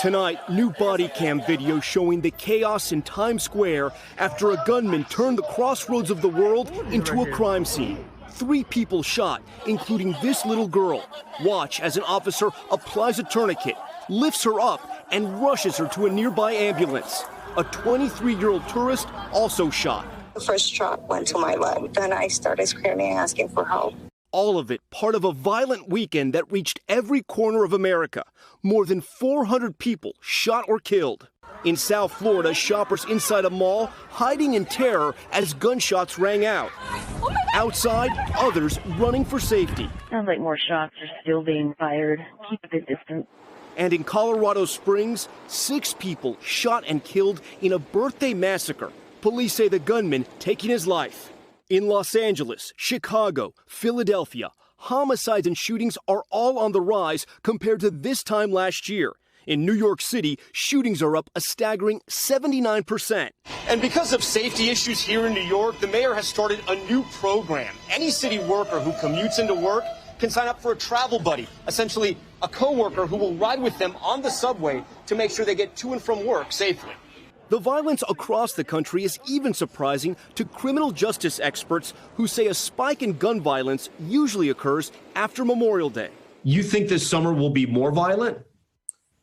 Tonight, new body cam video showing the chaos in Times Square after a gunman turned the crossroads of the world into a crime scene. 3 people shot, including this little girl. Watch as an officer applies a tourniquet, lifts her up, and rushes her to a nearby ambulance. A 23-year-old tourist also shot. The first shot went to my leg. Then I started screaming, asking for help. All of it part of a violent weekend that reached every corner of America. More than 400 people shot or killed. In South Florida, shoppers inside a mall hiding in terror as gunshots rang out. Outside, others running for safety. Sounds like more shots are still being fired. Keep a good distance. And in Colorado Springs, 6 people shot and killed in a birthday massacre. Police say the gunman taking his life. In Los Angeles, Chicago, Philadelphia, homicides and shootings are all on the rise compared to this time last year. In New York City, shootings are up a staggering 79%. And because of safety issues here in New York, the mayor has started a new program. Any city worker who commutes into work can sign up for a travel buddy, essentially a coworker who will ride with them on the subway to make sure they get to and from work safely. The violence across the country is even surprising to criminal justice experts who say a spike in gun violence usually occurs after Memorial Day. You think this summer will be more violent?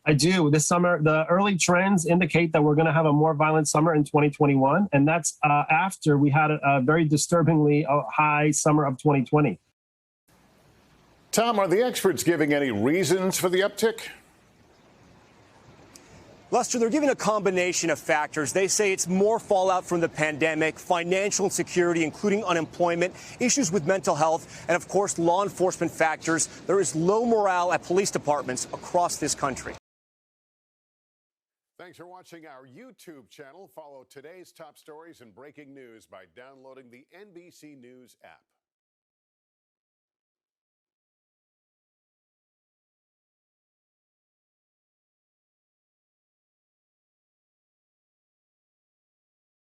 I do. This summer, the early trends indicate that we're going to have a more violent summer in 2021, and that's after we had a very disturbingly high summer of 2020. Tom, are the experts giving any reasons for the uptick? Lester, they're giving a combination of factors. They say it's more fallout from the pandemic, financial insecurity, including unemployment, issues with mental health, and, of course, law enforcement factors. There is low morale at police departments across this country. Thanks for watching our YouTube channel. Follow today's top stories and breaking news by downloading the NBC News app.